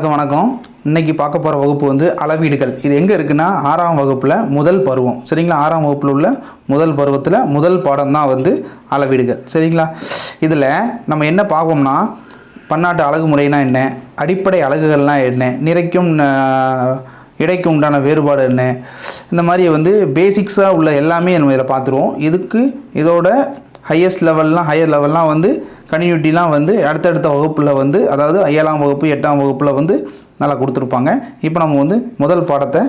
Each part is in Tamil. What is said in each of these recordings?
வணக்கம். இன்னைக்கு பார்க்க போகிற வகுப்பு வந்து அளவீடுகள். இது எங்கே இருக்குன்னா 6ஆம் வகுப்பில் முதல் பருவம். சரிங்களா? 6ஆம் வகுப்பில் உள்ள முதல் பருவத்தில் முதல் பாடம் தான் வந்து அளவீடுகள். சரிங்களா? இதில் நம்ம என்ன பார்ப்போம்னா, பன்னாட்டு அலகு முறைனா என்ன, அடிப்படை அலகுகள்னால் என்ன, நிறைக்கும் இடைக்கும் உண்டான வேறுபாடு என்ன, இந்த மாதிரி வந்து பேசிக்ஸாக உள்ள எல்லாமே நம்ம இதில் பார்த்துருவோம். இதோட ஹையர் லெவல்லாம் வந்து கன்டினியூட்டிலாம் வந்து அடுத்தடுத்த வகுப்பில் வந்து, அதாவது 7ஆம் வகுப்பு 8ஆம் வகுப்பில் வந்து நல்லா கொடுத்துருப்பாங்க. இப்போ நம்ம வந்து முதல் பாடத்தை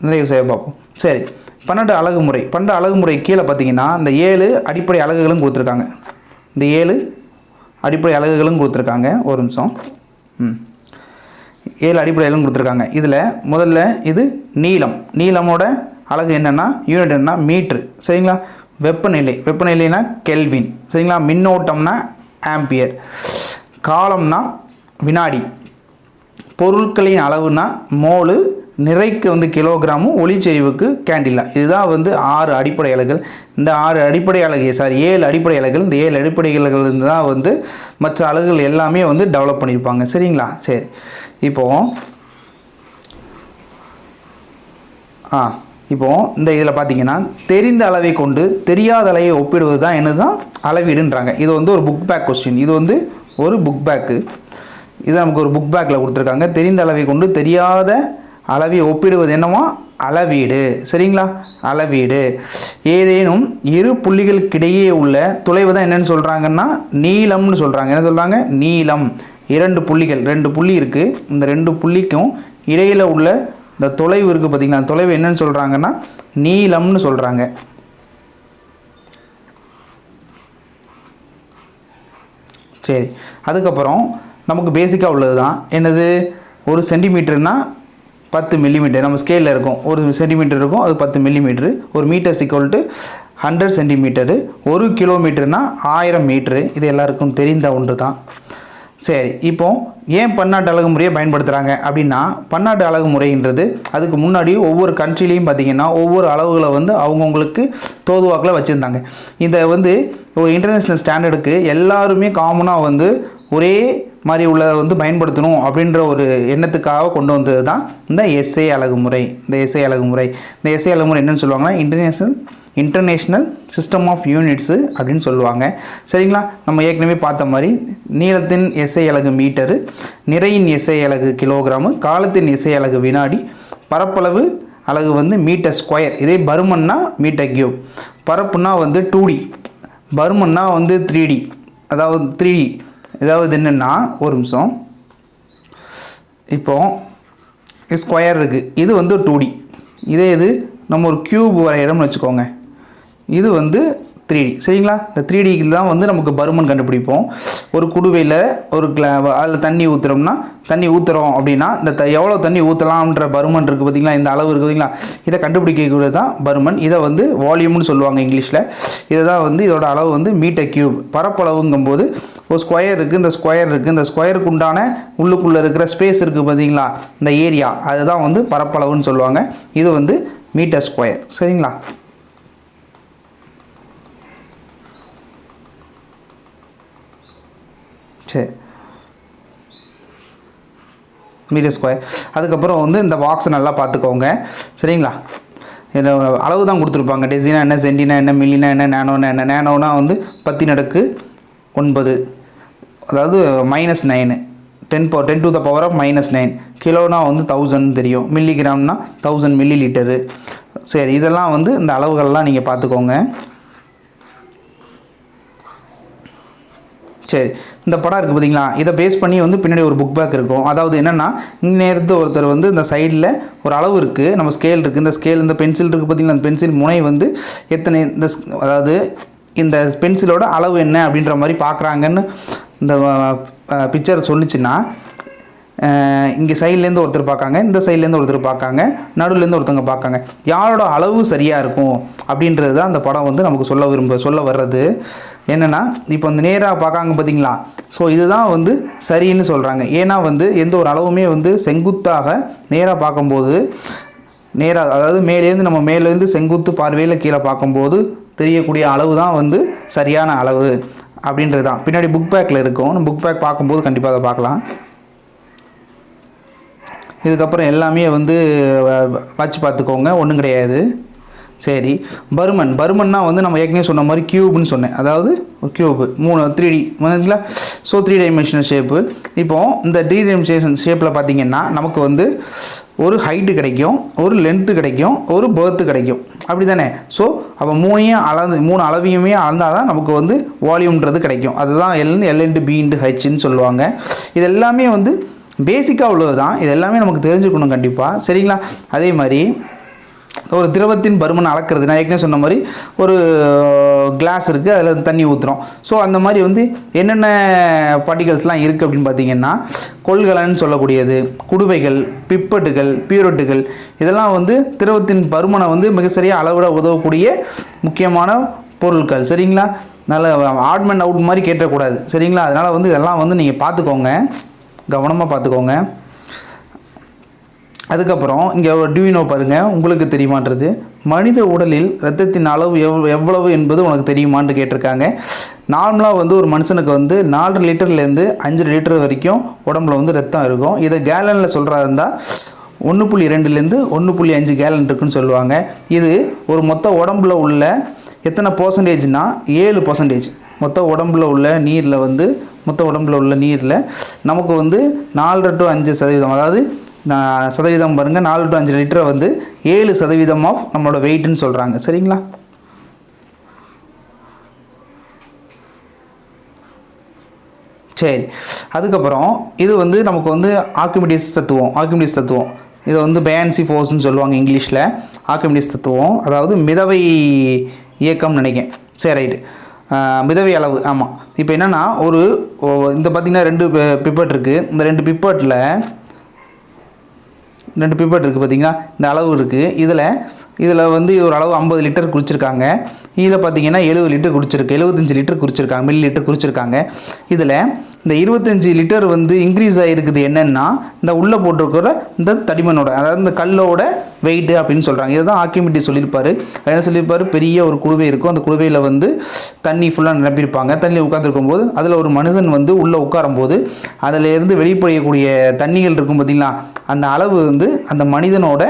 நிறைவு செய்ய பார்ப்போம். சரி, பன்னெண்டு அலகு முறை கீழே பார்த்தீங்கன்னா இந்த 7 அடிப்படை அலகுகளும் கொடுத்துருக்காங்க. இந்த 7 அடிப்படை அலகுகளும் கொடுத்துருக்காங்க. ஒரு நிமிஷம். 7 அடிப்படைகளும் கொடுத்துருக்காங்க. இதில் முதல்ல இது நீளமோட அலகு என்னென்னா, யூனிட் என்னன்னா மீட்ரு. சரிங்களா? வெப்பநிலைனா கெல்வின். சரிங்களா? மின்னோட்டம்னா ஆம்பியர். காலம்னா வினாடி. பொருட்களின் அளவுனா மோலு. நிறைக்கு வந்து கிலோகிராமும், ஒளிச்செறிவுக்கு கேண்டிலா. இதுதான் வந்து 6 அடிப்படை அலகுகள். இந்த 7 அடிப்படை அலகுகள். இந்த 7 அடிப்படை அலகுகள் தான் வந்து மற்ற அலகுகள் எல்லாமே வந்து டெவலப் பண்ணியிருப்பாங்க. சரிங்களா? சரி, இப்போது இந்த இதில் பார்த்தீங்கன்னா, தெரிந்த அளவை கொண்டு தெரியாத அளவை ஒப்பிடுவது தான் என்னதான் அளவீடுன்றாங்க. இது வந்து ஒரு புக் பேக் கொஸ்டின். இது வந்து ஒரு புக் பேக்கு. இது நமக்கு ஒரு புக் பேக்கில் கொடுத்துருக்காங்க. தெரிந்த அளவை கொண்டு தெரியாத அளவை ஒப்பிடுவது என்னவா? அளவீடு. சரிங்களா? அளவீடு. ஏதேனும் இரு புள்ளிகளுக்கிடையே உள்ள தொலைவு தான் என்னென்னு சொல்கிறாங்கன்னா நீளம்னு சொல்கிறாங்க. என்ன சொல்கிறாங்க? நீளம். 2 புள்ளி இருக்குது. இந்த 2 புள்ளிக்கும் இடையில் உள்ள இந்த தொலைவு இருக்குது பார்த்தீங்களா? தொலைவு என்னன்னு சொல்கிறாங்கன்னா நீளம்னு சொல்கிறாங்க. சரி, அதுக்கப்புறம் நமக்கு பேசிக்காக உள்ளது தான் என்னது, ஒரு சென்டிமீட்டர்னா 10 மில்லிமீட்டர். நம்ம ஸ்கேலில் இருக்கும், ஒரு சென்டிமீட்டர் இருக்கும், அது 10 மில்லிமீட்டரு. ஒரு மீட்டர் ஈக்குவல் டு 100 சென்டிமீட்டரு. 1 கிலோமீட்டர்னா 1000 மீட்ரு. இது எல்லாருக்கும் தெரிந்த ஒன்று தான். சரி, இப்போது ஏன் பன்னாட்டு அலகு முறையை பயன்படுத்துகிறாங்க அப்படின்னா, பன்னாட்டு அலகு முறைன்றது அதுக்கு முன்னாடி ஒவ்வொரு கண்ட்ரிலையும் பார்த்திங்கன்னா ஒவ்வொரு அளவுகளை வந்து அவங்கவுங்களுக்கு தோதுவாக்கில் வச்சுருந்தாங்க. இதை வந்து ஒரு இன்டர்நேஷ்னல் ஸ்டாண்டர்டுக்கு எல்லாருமே காமனாக வந்து ஒரே மாதிரி உள்ளதை வந்து பயன்படுத்தணும் அப்படின்ற ஒரு எண்ணத்துக்காக கொண்டு வந்தது தான் இந்த எஸ்ஐ அலகு முறை. இந்த எஸ்ஐ அலகு முறை என்னென்னு சொல்லுவாங்கன்னா இன்டர்நேஷ்னல் சிஸ்டம் ஆஃப் யூனிட்ஸு அப்படின்னு சொல்லுவாங்க. சரிங்களா? நம்ம ஏற்கனவே பார்த்த மாதிரி நீளத்தின் எஸ்ஐ அலகு மீட்டரு, நிறையின் எஸ்ஐ அலகு கிலோகிராமு, காலத்தின் எஸ்ஐ அலகு வினாடி, பரப்பளவு அலகு வந்து மீட்டர் ஸ்கொயர். இதே பருமன்னா மீட்டர் கியூப். பரப்புனா வந்து 2D, பருமன்னா வந்து 3D. அதாவது என்னென்னா, ஒரு நிமிஷம், இப்போது ஸ்கொயர் இருக்குது, இது வந்து 2D. இது நம்ம ஒரு க்யூப் வரையிறோம்னு வச்சுக்கோங்க, இது வந்து 3D. சரிங்களா? இந்த 3Dக்கு தான் வந்து நமக்கு பருமன் கண்டுபிடிப்போம். ஒரு குடுவையில் அதில் தண்ணி ஊற்றுறோம் அப்படின்னா இந்த எவ்வளோ தண்ணி ஊற்றலாம்ன்ற பருமன் இருக்குது பார்த்திங்களா? இந்த அளவு இருக்குது பார்த்திங்களா? இதை கண்டுபிடிக்கக்கூடியது தான் பருமன். இதை வந்து வால்யூம்னு சொல்லுவாங்க இங்கிலீஷில். இதை தான் வந்து இதோட அளவு வந்து மீட்டர் கியூப். பரப்பளவுங்கும்போது ஒரு ஸ்கொயர் இருக்குது, இந்த ஸ்கொயருக்கு உண்டான உள்ளுக்குள்ளே இருக்கிற ஸ்பேஸ் இருக்குது பார்த்திங்களா? இந்த ஏரியா, அதுதான் வந்து பரப்பளவுன்னு சொல்லுவாங்க. இது வந்து மீட்டர் ஸ்கொயர். சரிங்களா? சரி, மீட்டர் ஸ்கொயர். அதுக்கப்புறம் வந்து இந்த பாக்ஸை நல்லா பார்த்துக்கோங்க. சரிங்களா? அளவு தான் கொடுத்துருப்பாங்க. டெசினா என்ன, சென்டினா என்ன, மில்லினா என்ன, நேனோனா என்ன. நேனோனா வந்து 10⁻9, அதாவது -9, 10 to the power of -9. கிலோனா வந்து 1000 தெரியும். மில்லிகிராம்னா 1000 மில்லி லிட்டரு. சரி, இதெல்லாம் வந்து இந்த அளவுகள்லாம் நீங்கள் பார்த்துக்கோங்க. சரி, இந்த படம் இருக்குது பார்த்தீங்களா? இதை பேஸ் பண்ணி வந்து பின்னாடி ஒரு புக் பேக் இருக்கும். அதாவது என்னென்னா, இந்நேரத்து ஒருத்தர் வந்து இந்த சைடில் ஒரு அளவு இருக்குது, நம்ம ஸ்கேல் இருக்குது, இந்த பென்சில் இருக்குது பார்த்தீங்களா? அந்த பென்சில் முனை வந்து எத்தனை, அதாவது இந்த பென்சிலோட அளவு என்ன அப்படின்ற மாதிரி பார்க்குறாங்கன்னு இந்த பிக்சர் சொன்னிச்சுன்னா, இங்கே சைட்லேருந்து ஒருத்தர் பார்க்காங்க, இந்த சைட்லேருந்து ஒருத்தர் பார்க்காங்க, நடுவுலேருந்து ஒருத்தவங்க பார்க்காங்க. யாரோட அளவு சரியாக இருக்கும் அப்படின்றது தான் அந்த படம் வந்து நமக்கு சொல்ல வர்றது. என்னென்னா, இப்போ வந்து நேராக பார்க்காங்க பார்த்தீங்களா? ஸோ இதுதான் வந்து சரின்னு சொல்கிறாங்க. ஏன்னா வந்து எந்த ஒரு அளவுமே வந்து செங்குத்தாக நேராக பார்க்கும்போது, அதாவது மேலேருந்து செங்குத்து பார்வையில் கீழே பார்க்கும்போது தெரியக்கூடிய அளவு தான் வந்து சரியான அளவு அப்படின்றது தான் பின்னாடி புக் பேக்கில் இருக்கும். புக் பேக் பார்க்கும்போது கண்டிப்பாக அதை பார்க்கலாம். இதுக்கப்புறம் எல்லாமே வந்து வச்சு பார்த்துக்கோங்க, ஒன்றும் கிடையாது. சரி, பருமன்னா வந்து நம்ம ஏற்கனவே சொன்ன மாதிரி க்யூப்னு சொன்னேன். அதாவது க்யூப் 3D வந்துங்களா. So 3 dimensional shape. இப்போது இந்த 3 டைமென்ஷனல் ஷேப்பில் பார்த்திங்கன்னா நமக்கு வந்து ஒரு ஹைட்டு கிடைக்கும், ஒரு லென்த்து கிடைக்கும், ஒரு பர்த்து கிடைக்கும், அப்படி தானே. ஸோ அப்போ 3 அளவையுமே அளந்தால் தான் நமக்கு வந்து வால்யூம்ன்றது கிடைக்கும். அதுதான் L/B/Hன்னு சொல்லுவாங்க. இது எல்லாமே வந்து பேசிக்காக உள்ளது தான். இது எல்லாமே நமக்கு தெரிஞ்சுக்கணும் கண்டிப்பாக, சரிங்களா. அதே மாதிரி ஒரு திரவத்தின் பருமனை அளக்கிறது, நான் ஏற்கனவே சொன்ன மாதிரி ஒரு கிளாஸ் இருக்குது, அதில் தண்ணி ஊற்றுறோம். ஸோ அந்த மாதிரி வந்து என்னென்ன பார்ட்டிகல்ஸ்லாம் இருக்குது அப்படின்னு பார்த்திங்கன்னா, கொள்கலன்னு சொல்லக்கூடியது, குடுவைகள், பிப்பட்டுகள், பியூரட்டுகள், இதெல்லாம் வந்து திரவத்தின் பருமனை வந்து மிக சரியாக அளவிட உதவக்கூடிய முக்கியமான பொருட்கள், சரிங்களா. நல்ல ஆட் மேன் அவுட் மாதிரி கேட்டக்கூடாது, சரிங்களா. அதனால் வந்து இதெல்லாம் வந்து நீங்கள் பார்த்துக்கோங்க, கவனமாக பார்த்துக்கோங்க. அதுக்கப்புறம் இங்கே டியூனோ பாருங்கள், உங்களுக்கு தெரியுமான்றது. மனித உடலில் இரத்தத்தின் அளவு எவ்வளவு என்பது உனக்கு தெரியுமான்னு கேட்டிருக்காங்க. நார்மலாக வந்து ஒரு மனுஷனுக்கு வந்து 4 லிட்டர்லேருந்து 5 லிட்டர் வரைக்கும் உடம்புல வந்து ரத்தம் இருக்கும். இதை கேலனில் சொல்கிறதா இருந்தால் 1.2லேருந்து 1.5 கேலன் இருக்குன்னு சொல்லுவாங்க. இது ஒரு மொத்த உடம்புல உள்ள எத்தனை பர்சன்டேஜ்னா 7%. மொத்த உடம்புல உள்ள நீரில் நமக்கு வந்து 4 to 5%, அதாவது சதவீதம் பாருங்கள், 4 to 5 லிட்டரை வந்து 7% ஆஃப் நம்மளோட வெயிட்னு சொல்கிறாங்க, சரிங்களா. சரி, அதுக்கப்புறம் இது வந்து நமக்கு வந்து ஆர்க்கிமிடிஸ் தத்துவம். இதை வந்து பயான்சி ஃபோர்ஸ்னு சொல்லுவாங்க இங்கிலீஷில். ஆர்க்கிமிடிஸ் தத்துவம் அதாவது மிதவை இயக்கம்னு நினைக்கிறேன். சரி, ரைட்டு, மிதவை அளவு. ஆமாம். இப்போ என்னென்னா இந்த பார்த்திங்கன்னா 2 பிப்பட் இருக்குது. இந்த 2 பிப்பட் இருக்குது பார்த்திங்கன்னா, இந்த அளவு இருக்குது. இதில் வந்து ஒரு அளவு 50 லிட்டர் குடிச்சிருக்காங்க. இதில் பார்த்திங்கன்னா 70 லிட்டர் குடிச்சிருக்கு, 75 லிட்டர் குடிச்சிருக்காங்க, மில்லி லிட்டர் குடிச்சிருக்காங்க. இதில் இந்த 25 லிட்டர் வந்து இன்க்ரீஸ் ஆகிருக்குது என்னென்னா, இந்த உள்ளே போட்டிருக்கிற இந்த தடிமனோட, அதாவது இந்த கல்லோட வெயிட்டு அப்படின்னு சொல்கிறாங்க. இதுதான் ஆர்க்கிமிடிஸ் சொல்லியிருப்பார். என்ன சொல்லியிருப்பார், பெரிய ஒரு குடுவை இருக்கும், அந்த குடுவையில் வந்து தண்ணி ஃபுல்லாக நிரப்பியிருப்பாங்க. தண்ணி உட்காந்துருக்கும் போது அதில் ஒரு மனுஷன் வந்து உள்ளே உட்காரும்போது அதிலேருந்து வெளிப்படையக்கூடிய தண்ணிகள் இருக்கும் பார்த்திங்களா, அந்த அளவு வந்து அந்த மனிதனோட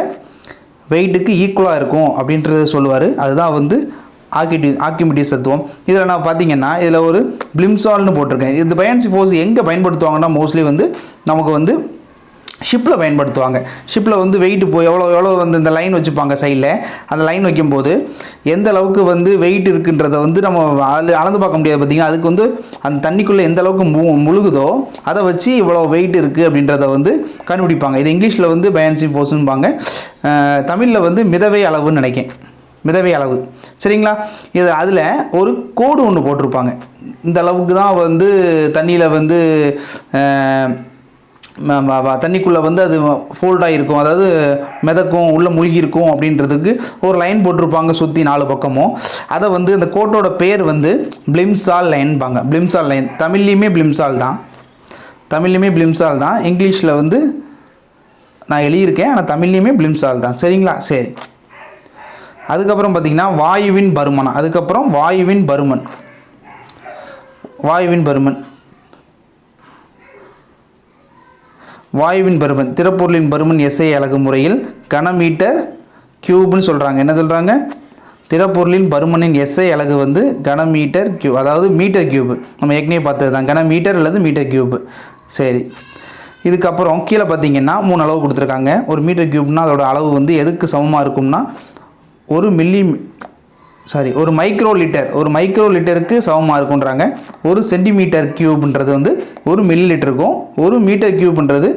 வெயிட்டுக்கு ஈக்குவலாக இருக்கும் அப்படின்றத சொல்லுவார். அதுதான் வந்து ஆர்க்கிமிடிஸ் தத்துவம். இதில் நான் பார்த்தீங்கன்னா இதில் ஒரு பிளிம்சால்னு போட்டிருக்கேன். இந்த பயான்சி ஃபோர்ஸ் எங்கே பயன்படுத்துவாங்கன்னா மோஸ்ட்லி வந்து நமக்கு வந்து ஷிப்பில் பயன்படுத்துவாங்க. ஷிப்பில் வந்து வெயிட்டு எவ்வளோ வந்து இந்த லைன் வச்சுப்பாங்க சைடில். அந்த லைன் வைக்கும்போது எந்த அளவுக்கு வந்து வெயிட் இருக்குன்றதை வந்து நம்ம அளந்து பார்க்க முடியாது பார்த்திங்கன்னா. அதுக்கு வந்து அந்த தண்ணிக்குள்ளே எந்த அளவுக்கு முழுகுதோ அதை வச்சு இவ்வளோ வெயிட் இருக்குது அப்படின்றத வந்து கண்டுபிடிப்பாங்க. இது இங்கிலீஷில் வந்து பயான்சி ஃபோர்ஸுன்பாங்க. தமிழில் வந்து மிதவை அளவுன்னு நினைக்கிறேன், மிதவை அளவு, சரிங்களா. இது அதில் ஒரு கோடு ஒன்று போட்டிருப்பாங்க. இந்த அளவுக்கு தான் வந்து தண்ணியில் வந்து தண்ணிக்குள்ளே வந்து அது ஃபோல்டாக இருக்கும், அதாவது மிதக்கும், உள்ளே மூழ்கியிருக்கும் அப்படின்றதுக்கு ஒரு லைன் போட்டிருப்பாங்க சுற்றி 4 பக்கமும். அதை வந்து அந்த கோட்டோட பேர் வந்து பிளிம்சால் லைன்பாங்க. பிளிம்சால் லைன் தமிழ்லேயுமே பிளிம்சால் தான். இங்கிலீஷில் வந்து நான் எழுதியிருக்கேன், ஆனால் தமிழ்லேயுமே பிளிம்சால் தான், சரிங்களா. சரி, அதுக்கப்புறம் பார்த்திங்கன்னா வாயுவின் பருமன் திறப்பொருளின் பருமன் SI அலகு முறையில் கனமீட்டர் கியூப்னு சொல்கிறாங்க. என்ன சொல்கிறாங்க, திறப்பொருளின் பருமனின் SI அலகு வந்து கனமீட்டர் கியூப், அதாவது மீட்டர் கியூப். நம்ம ஏற்கனவே பார்த்தது தான், கனமீட்டர் அல்லது மீட்டர் கியூப். சரி, இதுக்கப்புறம் கீழே பார்த்திங்கன்னா 3 அளவு கொடுத்துருக்காங்க. ஒரு மீட்டர் கியூப்னால் அதோட அளவு வந்து எதுக்கு சமமாக இருக்கும்னா ஒரு மைக்ரோ லிட்டருக்கு சமமாக இருக்குன்றாங்க. 1 சென்டிமீட்டர் கியூப்ன்றது வந்து 1 மில்லி லிட்டருக்கும், 1 மீட்டர் கியூப்ன்றது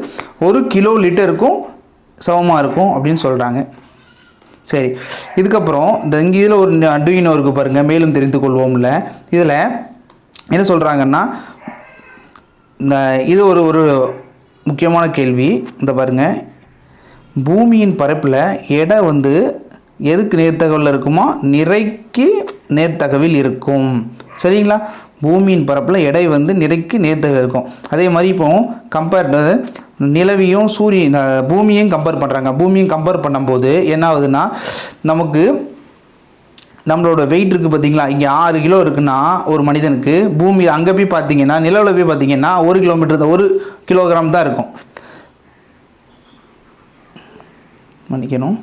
1 கிலோ லிட்டருக்கும் சமமாக இருக்கும் அப்படின்னு சொல்கிறாங்க. சரி, இதுக்கப்புறம் இதில் ஒரு அர்டுயினோ இருக்குது பாருங்கள், மேலும் தெரிந்து கொள்வோம்ல. இதில் என்ன சொல்கிறாங்கன்னா, இது ஒரு முக்கியமான கேள்வி. இந்த பாருங்கள், பூமியின் பரப்பில் எடை வந்து எதுக்கு நேர்த்தகவில் இருக்குமோ, நிறைக்கு நேர்த்தகவில் இருக்கும், சரிங்களா. பூமியின் பரப்பில் எடை வந்து நிறைக்கு நேர்த்தகவில் இருக்கும். அதே மாதிரி இப்போ நிலவையும் பூமியையும் கம்பேர் பண்ணுறாங்க. பூமியும் கம்பேர் பண்ணும்போது என்ன ஆகுதுன்னா, நமக்கு நம்மளோட வெயிட் இருக்குது பார்த்திங்களா, இங்கே 6 கிலோ இருக்குன்னா ஒரு மனிதனுக்கு, பூமி அங்கே போய் பார்த்திங்கன்னா, நிலவில் போய் பார்த்திங்கன்னா 1 கிலோமீட்டர் 1 கிலோகிராம் தான் இருக்கும். மன்னிக்கணும்,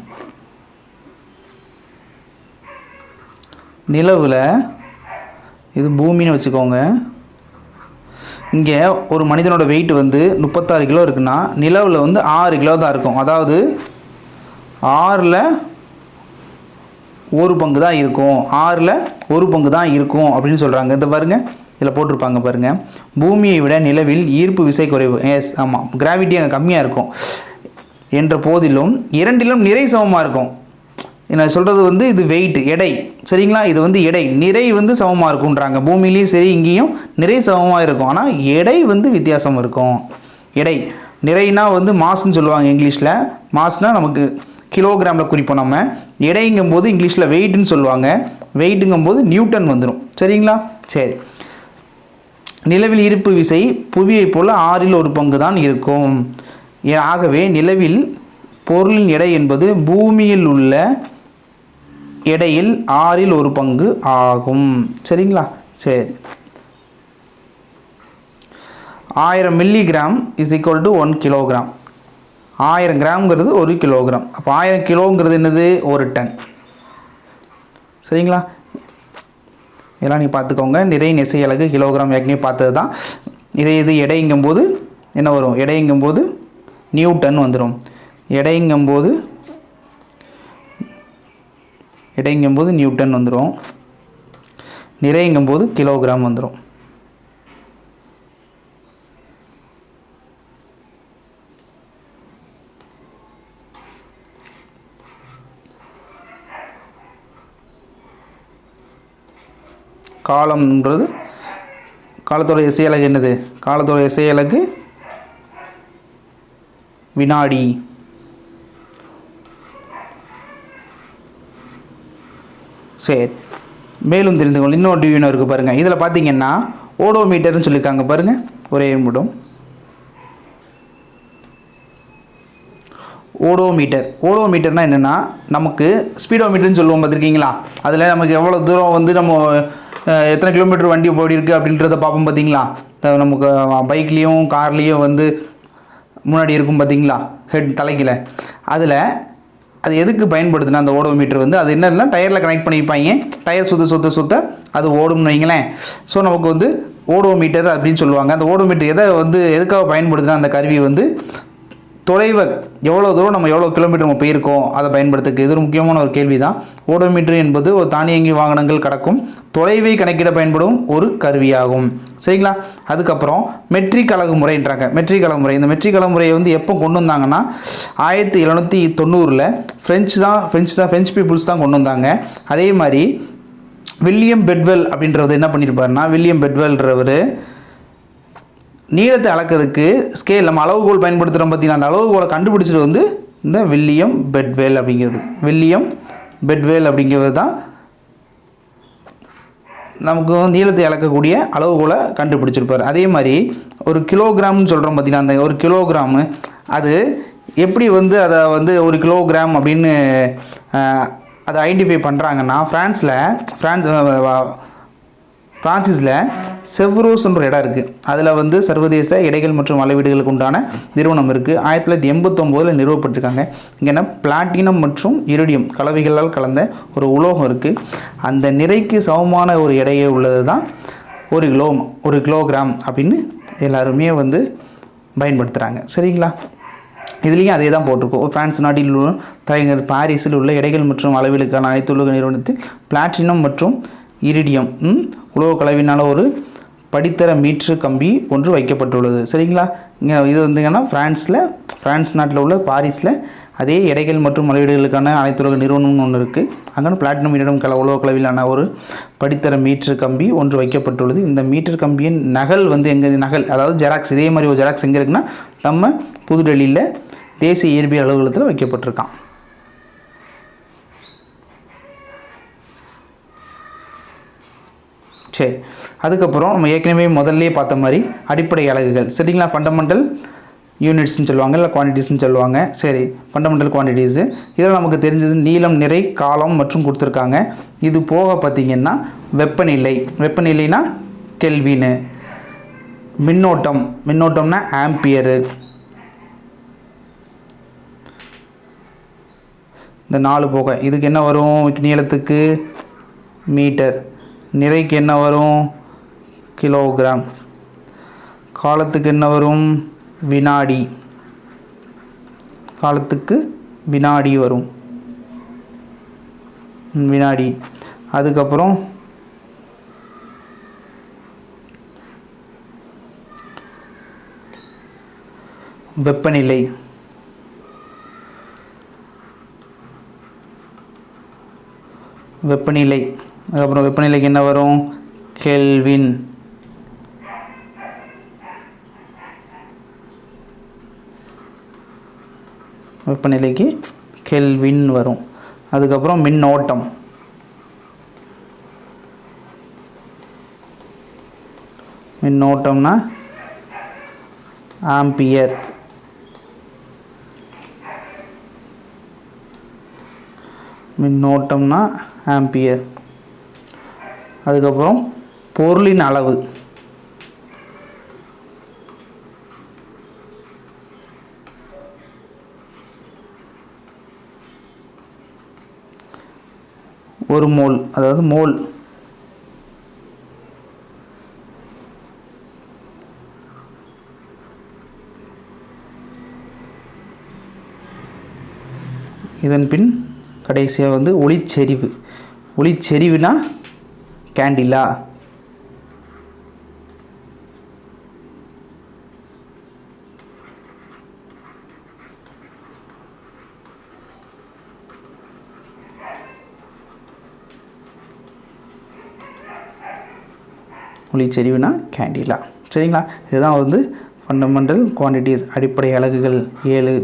நிலவில் இது பூமின்னு வச்சுக்கோங்க. இங்கே ஒரு மனிதனோட வெயிட் வந்து 36 கிலோ இருக்குன்னா நிலவில் வந்து 6 கிலோ தான் இருக்கும். அதாவது 6ல் 1 பங்கு தான் இருக்கும், 6ல் 1 பங்கு தான் இருக்கும் அப்படின்னு சொல்கிறாங்க. இந்த பாருங்கள், இதில் போட்டிருப்பாங்க பாருங்கள், பூமியை விட நிலவில் ஈர்ப்பு விசை குறைவு. எஸ், ஆமாம், கிராவிட்டி அங்கே கம்மியாக இருக்கும் என்ற போதிலும் இரண்டிலும் நிறை சமமாக இருக்கும். நான் சொல்கிறது வந்து இது வெயிட், எடை, சரிங்களா? இது வந்து எடை, நிறை வந்து சமமாக இருக்குன்றாங்க. பூமியிலையும் சரி இங்கேயும் நிறை சமமாக இருக்கும், ஆனால் எடை வந்து வித்தியாசம் இருக்கும். எடை, நிறைனா வந்து மாஸ்ன்னு சொல்லுவாங்க இங்கிலீஷில். மாஸ்னால் நமக்கு கிலோகிராமில் குறிப்போம். நம்ம எடைங்கும் போது இங்கிலீஷில் வெயிட்னு சொல்லுவாங்க. வெயிட்டுங்கும் போது நியூட்டன் வந்துடும், சரிங்களா? சரி, நிலவில் ஈர்ப்பு விசை புவியை போல் 6ல் 1 பங்கு தான் இருக்கும். ஆகவே நிலவில் பொருளின் எடை என்பது பூமியில் உள்ள எடையில் 6ல் 1 பங்கு ஆகும், சரிங்களா? சரி, 1000 milligram is equal to 1 kilogram. 1000 கிராம்ங்கிறது 1 kilogram. அப்போ 1000 கிலோங்கிறது என்னது? 1 டன், சரிங்களா? இதெல்லாம் நீ பார்த்துக்கோங்க. நிறை நெசை அலகு கிலோகிராம் ஏற்கனவே பார்த்தது தான். இது எடைங்கும்போது என்ன வரும்? எடைங்கும்போது நியூட்டன் வந்துடும். எடைங்கும்போது நியூட்டன் வந்துடும். நிறைங்கும்போது கிலோகிராம் வந்துடும். காலம்ன்றது காலத்தோட இசை அலகு என்னது? காலத்தோட இசை அலகு வினாடி. சரி, மேலும் தெரிந்து கொள்ள இன்னொரு டிவியூனோ இருக்குது பாருங்கள். இதில் பார்த்தீங்கன்னா ஓடோமீட்டர்னு சொல்லியிருக்காங்க பாருங்கள். ஒரே நிமிடம். ஓடோமீட்டர்னால் என்னென்னா, நமக்கு ஸ்பீடோமீட்டர்னு சொல்லுவோம் பார்த்துருக்கீங்களா? அதில் நமக்கு எவ்வளோ தூரம் வந்து நம்ம எத்தனை கிலோமீட்டர் வண்டி போடி இருக்குது அப்படின்றத பார்ப்போம் பார்த்தீங்களா? நமக்கு பைக்லேயும் கார்லேயும் வந்து முன்னாடி இருக்கும் பார்த்தீங்களா, ஹெட் தலைக்கில். அதில் அது எதுக்கு பயன்படுதுன்னா, அந்த ஓடோமீட்டர் வந்து அது என்னன்னா டயரில் கனெக்ட் பண்ணியிருப்பாங்க. டயர் சுத்த அது ஓடும்னு வைங்களேன். ஸோ நமக்கு வந்து ஓடோமீட்டர் அப்படின்னு சொல்லுவாங்க. அந்த ஓடோமீட்டர் எதுக்காக பயன்படுதுன்னா, அந்த கருவி வந்து தொலைவை எவ்வளோ தூரம் நம்ம எவ்வளோ கிலோமீட்டர் நம்ம போயிருக்கோம் அதை பயன்படுத்துக்கு. இது ஒரு முக்கியமான ஒரு கேள்வி தான். ஓடோமீட்டர் என்பது ஒரு தானியங்கி வாகனங்கள் கடக்கும் தொலைவை கணக்கிட பயன்படும் ஒரு கருவியாகும், சரிங்களா? அதுக்கப்புறம் மெட்ரிக் அலகு முறைன்றாங்க. இந்த மெட்ரிக் அலகு முறையை வந்து எப்போ கொண்டு வந்தாங்கன்னா 1790 ஃப்ரெஞ்சு பீப்புள்ஸ் தான் கொண்டு வந்தாங்க. அதே மாதிரி வில்லியம் பெட்வெல் அப்படின்றது என்ன பண்ணியிருப்பாருன்னா, வில்லியம் பெட்வெல்ன்றவர் நீளத்தை அளக்கிறதுக்கு ஸ்கேல் நம்ம அளவுகோல் பயன்படுத்துகிறோம் பார்த்தீங்கன்னா, அந்த அளவுகோலை கண்டுபிடிச்சது வந்து இந்த வில்லியம் பெட்வெல் அப்படிங்கிறது தான் நமக்கு நீளத்தை அளக்கக்கூடிய அளவுகோலை கண்டுபிடிச்சிருப்பார். அதே மாதிரி ஒரு கிலோகிராம்னு சொல்கிறோம் பார்த்தீங்கன்னா, அந்த ஒரு கிலோகிராமு அது எப்படி வந்து அதை வந்து 1 கிலோகிராம் அப்படின்னு அதை ஐடென்டிஃபை பண்ணுறாங்கன்னா, பிரான்சிஸில் செவ்ரோஸ்ன்ற இடம் இருக்குது. அதில் வந்து சர்வதேச எடைகள் மற்றும் அளவீடுகளுக்கு உண்டான நிறுவனம் இருக்குது. 1989 நிறுவப்பட்டிருக்காங்க. இங்கே என்ன பிளாட்டினம் மற்றும் இரிடியம் கலவைகளால் கலந்த ஒரு உலோகம் இருக்குது. அந்த நிறைக்கு சமமான ஒரு எடையே உள்ளது தான் 1 கிலோகிராம் அப்படின்னு எல்லாருமே வந்து பயன்படுத்துகிறாங்க, சரிங்களா? இதுலேயும் அதே தான் போட்டிருக்கோம். பிரான்ஸ் நாட்டில் உள்ள தலைநகர் பாரிஸில் உள்ள எடைகள் மற்றும் அளவீடுகளுக்கான அனைத்து உலக நிறுவனத்தில் பிளாட்டினம் மற்றும் இரிடியம் உலோக கலவினால் ஒரு படித்தர மீட்ரு கம்பி ஒன்று வைக்கப்பட்டுள்ளது, சரிங்களா? இங்கே இது வந்துங்கன்னா பிரான்ஸ் நாட்டில் உள்ள பாரிஸில் அதே எடைகள் மற்றும் அளவீடுகளுக்கான அனைத்து உலக நிறுவனம்னு ஒன்று இருக்குது. அங்கே பிளாட்டினம் இரிடியம் உலோக கலவிலான ஒரு படித்தர மீட்ரு கம்பி ஒன்று வைக்கப்பட்டுள்ளது. இந்த மீட்டர் கம்பியின் நகல் வந்து அதாவது ஜெராக்ஸ், இதே மாதிரி ஒரு ஜெராக்ஸ் எங்கே இருக்குன்னா நம்ம புதுடெல்லியில் தேசிய இயற்பியல் அலுவலகத்தில் வைக்கப்பட்டிருக்கான். சரி, அதுக்கப்புறம் நம்ம ஏற்கனவே முதல்லே பார்த்த மாதிரி அடிப்படை அலகுகள், சரிங்களா? ஃபண்டமெண்டல் யூனிட்ஸ்னு சொல்லுவாங்க, இல்லை குவான்டிட்டிஸ்னு சொல்லுவாங்க. சரி, ஃபண்டமெண்டல் குவான்டிட்டிஸு இதில் நமக்கு தெரிஞ்சது நீளம், நிறை, காலம் மற்றும் கொடுத்துருக்காங்க. இது போக பார்த்திங்கன்னா வெப்பநிலைனா கெல்வினு, மின்னோட்டம்னா ஆம்பியரு, இந்த 4 போக இதுக்கு என்ன வரும்? நீளத்துக்கு மீட்டர், நிறைக்கு என்ன வரும்? கிலோகிராம், காலத்துக்கு என்ன வரும்? வினாடி, காலத்துக்கு வினாடி வரும், வினாடி. அதுக்கப்புறம் வெப்பநிலை, வெப்பநிலை. அதுக்கப்புறம் வெப்பநிலைக்கு என்ன வரும்? கெல்வின், வெப்பநிலைக்கு கெல்வின் வரும். அதுக்கப்புறம் மின்னோட்டம், மின்னோட்டம்னா ஆம்பியர், மின்னோட்டம்னா ஆம்பியர். அதுக்கப்புறம் பொருளின் அளவு, ஒரு மோல், அதாவது மோல். இதன் பின் கடைசியாக வந்து ஒளிச்செறிவு. ஒளிச்செறிவுனா கேண்டிலா, ஒளிச்செறிவுனா கேண்டிலா. சரிங்களா? இதுதான் வந்து ஃபண்டமெண்டல் குவான்டிட்டிஸ், அடிப்படை அலகுகள் 7.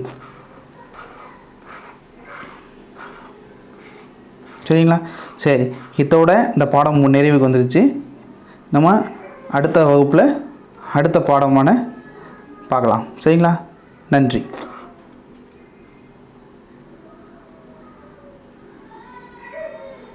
சரிங்களா? சரி, இதோட இந்த பாடம் நிறைவுக்கு வந்துருச்சு. நம்ம அடுத்த வகுப்பில் அடுத்த பாடமான பார்க்கலாம். சரிங்களா? நன்றி.